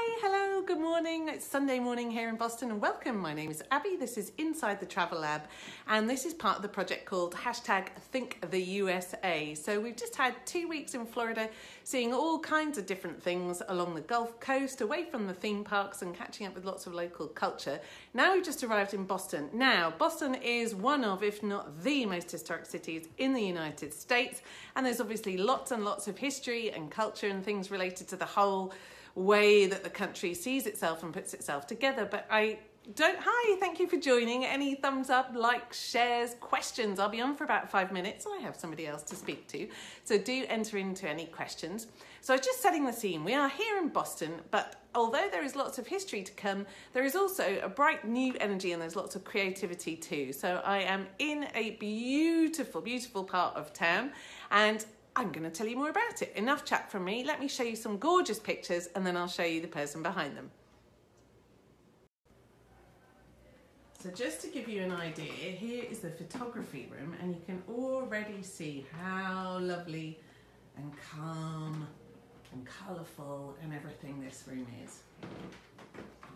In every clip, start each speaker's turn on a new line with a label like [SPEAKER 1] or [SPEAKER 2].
[SPEAKER 1] Hi, hello, good morning. It's Sunday morning here in Boston and welcome. My name is Abby. This is Inside the Travel Lab and this is part of the project called #ThinkTheUSA. So we've just had 2 weeks in Florida seeing all kinds of different things along the Gulf Coast, away from the theme parks and catching up with lots of local culture. Now we've just arrived in Boston. Now, Boston is one of, if not the most historic cities in the United States, and there's obviously lots and lots of history and culture and things related to the whole way that the country sees itself and puts itself together. But hi, thank you for joining. Any thumbs up, likes, shares, questions? I'll be on for about 5 minutes. I have somebody else to speak to, so do enter into any questions. So just setting the scene, we are here in Boston, but although there is lots of history to come, there is also a bright new energy and there's lots of creativity too. So I am in a beautiful, beautiful part of town and I'm going to tell you more about it. Enough chat from me. Let me show you some gorgeous pictures and then I'll show you the person behind them. So just to give you an idea, here is the photography room and you can already see how lovely and calm and colourful and everything this room is.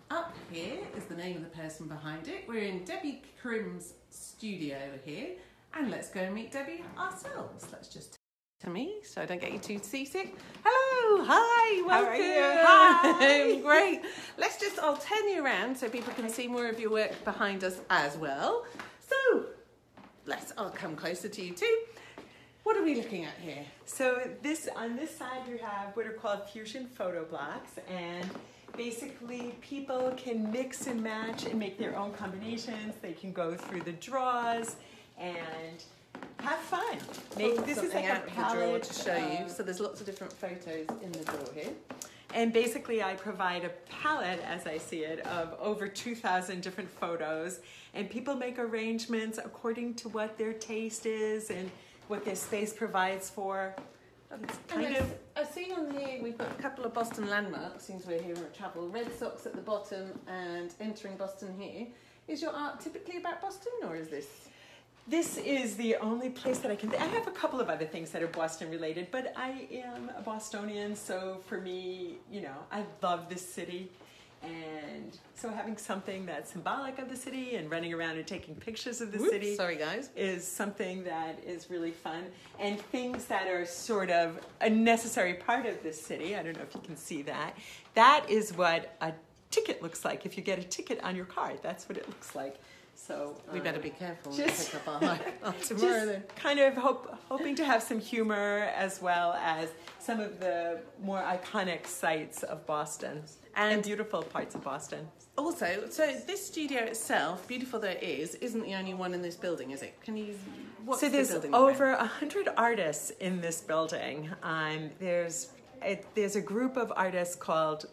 [SPEAKER 1] Up here is the name of the person behind it. We're in Debbie Crim's studio here and let's go and meet Debbie ourselves. Let's just to me so I don't get you too seasick. Hello, hi, welcome.
[SPEAKER 2] How are you? Hi.
[SPEAKER 1] Great. I'll turn you around so people can see more of your work behind us as well. So I'll come closer to you too. What are we looking at here?
[SPEAKER 2] So on this side you have what are called fusion photo blocks, and basically people can mix and match and make their own combinations. They can go through the draws and have fun.
[SPEAKER 1] This is like a palette to show you. So there's lots of different photos in the drawer here.
[SPEAKER 2] And basically I provide a palette, as I see it, of over 2,000 different photos, and people make arrangements according to what their taste is and what their space provides for.
[SPEAKER 1] I see on here we've got a couple of Boston landmarks since we're here on travel. Red Sox at the bottom and entering Boston here. Is your art typically about Boston or is this?
[SPEAKER 2] This is the only place that I have a couple of other things that are Boston related, but I am a Bostonian, so for me, I love this city. And so having something that's symbolic of the city and running around and taking pictures of the city is something that is really fun. And things that are sort of a necessary part of this city, I don't know if you can see that, that is what a ticket looks like. If you get a ticket on your card, that's what it looks like. So
[SPEAKER 1] we better be careful and pick up our hike tomorrow then.
[SPEAKER 2] Kind of hoping to have some humor as well as some of the more iconic sites of Boston and beautiful parts of Boston.
[SPEAKER 1] Also, so this studio itself, beautiful though it is, isn't the only one in this building, is it?
[SPEAKER 2] So there's over 100 artists in this building. There's a group of artists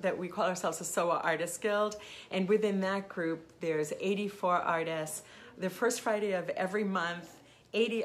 [SPEAKER 2] that we call ourselves the SOA Artist Guild, and within that group there's 84 artists. The first Friday of every month,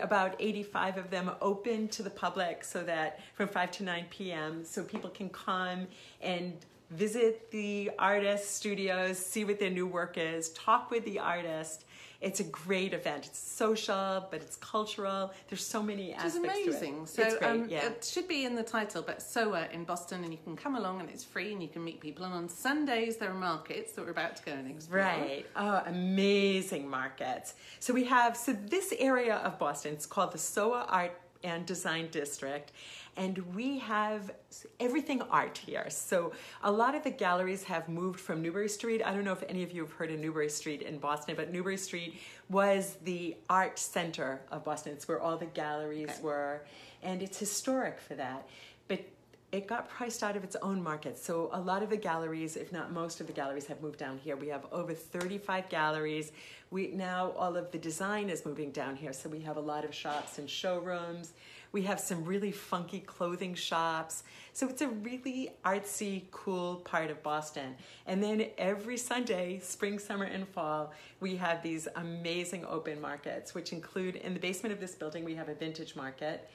[SPEAKER 2] about 85 of them open to the public, so that from 5 to 9 p.m. so people can come and visit the artist studios, see what their new work is, talk with the artist. It's a great event. It's social, but it's cultural. There's so many aspects to it.
[SPEAKER 1] It's amazing. So
[SPEAKER 2] it's great, yeah.
[SPEAKER 1] It should be in the title, but SOA in Boston, and you can come along and it's free and you can meet people. And on Sundays there are markets that we're about to go and explore.
[SPEAKER 2] Right. Oh, amazing markets. So this area of Boston, it's called the SOA Art and Design District, and we have everything art here. So a lot of the galleries have moved from Newbury Street. I don't know if any of you have heard of Newbury Street in Boston, but Newbury Street was the art center of Boston. It's where all the galleries were, and it's historic for that. But it got priced out of its own market. So a lot of the galleries, if not most of the galleries, have moved down here. We have over 35 galleries. Now all of the design is moving down here. So we have a lot of shops and showrooms. We have some really funky clothing shops. So it's a really artsy, cool part of Boston. And then every Sunday, spring, summer, and fall, we have these amazing open markets, which include, in the basement of this building, we have a vintage market.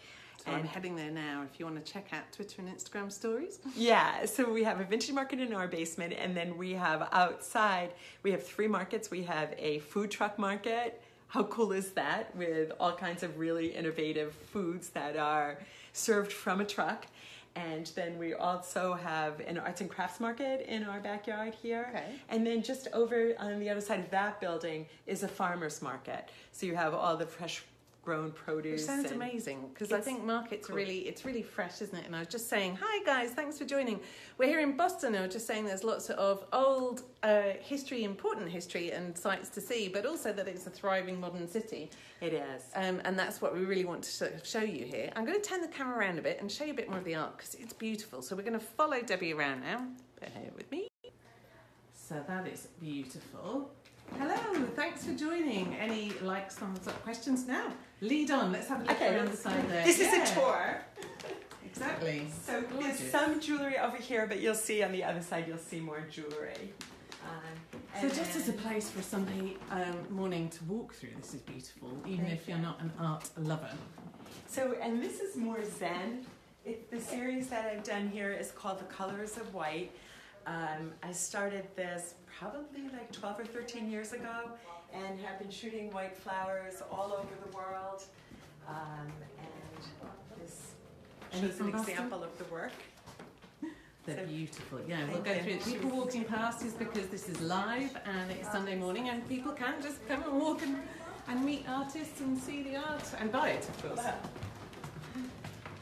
[SPEAKER 1] So I'm heading there now if you want to check out Twitter and Instagram stories.
[SPEAKER 2] Yeah, so we have a vintage market in our basement, and then we have outside, we have 3 markets. We have a food truck market. How cool is that? With all kinds of really innovative foods that are served from a truck. And then we also have an arts and crafts market in our backyard here.
[SPEAKER 1] Okay.
[SPEAKER 2] And then just over on the other side of that building is a farmer's market. So you have all the fresh grown produce.
[SPEAKER 1] Which sounds amazing, because I think markets
[SPEAKER 2] cool.
[SPEAKER 1] it's really fresh, isn't it? And I was just saying, hi guys, thanks for joining. We're here in Boston. I was just saying there's lots of old history, important history and sites to see, but also that it's a thriving modern city.
[SPEAKER 2] It is.
[SPEAKER 1] And that's what we really want to show you here. I'm going to turn the camera around a bit and show you a bit more of the art, because it's beautiful. So we're going to follow Debbie around now. Bear with me. So that is beautiful. Hello, thanks for joining. Any likes, thumbs up, questions? Now, lead on. Let's have a look around the side there.
[SPEAKER 2] This is a tour.
[SPEAKER 1] Exactly.
[SPEAKER 2] So there's some jewellery over here, but you'll see on the other side, you'll see more jewellery.
[SPEAKER 1] So just as a place for a Sunday morning to walk through, this is beautiful, even if you're not an art lover.
[SPEAKER 2] So, and this is more Zen. The series that I've done here is called The Colors of White. I started this probably like 12 or 13 years ago and have been shooting white flowers all over the world. And this shows an example of the work.
[SPEAKER 1] They're beautiful. Yeah, we'll go through it. People walking past is because this is live and it's Sunday morning and people can just come and walk and meet artists and see the art and buy it, of course.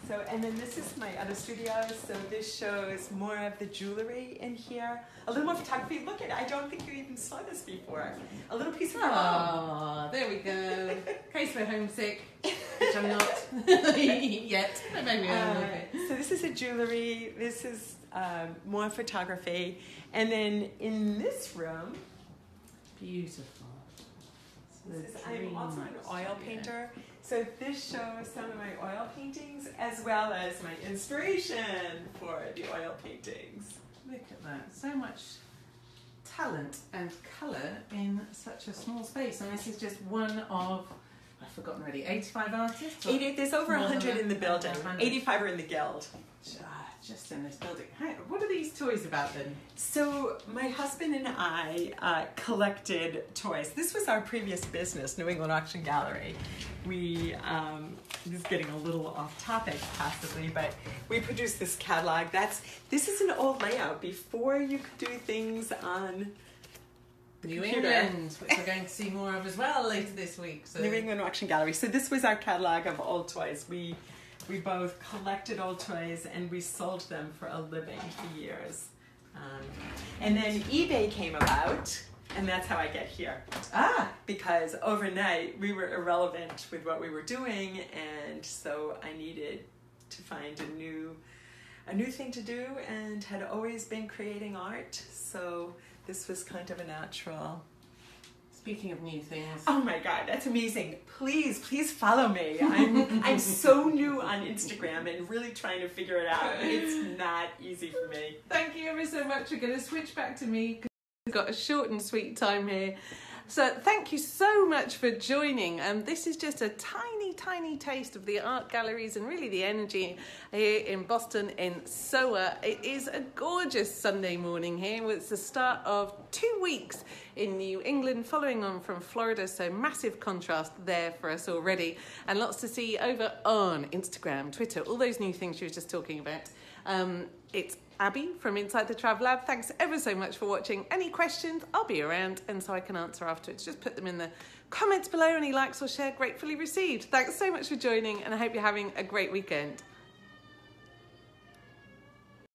[SPEAKER 2] So, and then this is my other studio. So this shows more of the jewelry in here. A little more photography. Look at it. I don't think you even saw this before. A little piece of your
[SPEAKER 1] Oh, there we go. In case we're homesick, which I'm not yet. But maybe I will be.
[SPEAKER 2] So this is a jewelry. This is more photography. And then in this room,
[SPEAKER 1] Beautiful.
[SPEAKER 2] I'm also an oil painter. So this shows some of my oil paintings as well as my inspiration for the oil paintings.
[SPEAKER 1] Look at that. So much talent and colour in such a small space. And this is just one of, I've forgotten already, 85 artists?
[SPEAKER 2] 80, there's over 100 in the building. 85 are in the guild.
[SPEAKER 1] Just in this building. What are these toys about then?
[SPEAKER 2] So my husband and I collected toys. This was our previous business, New England Auction Gallery. We, this is getting a little off topic possibly, but we produced this catalog. This is an old layout before you could do things on the
[SPEAKER 1] New
[SPEAKER 2] computer.
[SPEAKER 1] England, which we're going to see more of as well later this week. So.
[SPEAKER 2] New England Auction Gallery. So this was our catalog of old toys. We both collected old toys and we sold them for a living for years. And then eBay came about, and that's how I get here. Because overnight we were irrelevant with what we were doing, and so I needed to find a new thing to do, and had always been creating art. So this was kind of a natural.
[SPEAKER 1] Speaking of new things.
[SPEAKER 2] Oh my God, that's amazing. Please follow me. I'm so new on Instagram and really trying to figure it out. It's not easy for me.
[SPEAKER 1] Thank you ever so much. We're going to switch back to me because we've got a short and sweet time here. So thank you so much for joining. This is just a tiny taste of the art galleries and really the energy here in Boston in SOA. It is a gorgeous Sunday morning here. It's the start of 2 weeks in New England, following on from Florida. So massive contrast there for us already, and lots to see over on Instagram, Twitter, all those new things you were just talking about. It's Abby from Inside the Trav Lab. Thanks ever so much for watching. Any questions, I'll be around, and so I can answer afterwards. Just put them in the comments below. Any likes or share, gratefully received. Thanks so much for joining, and I hope you're having a great weekend.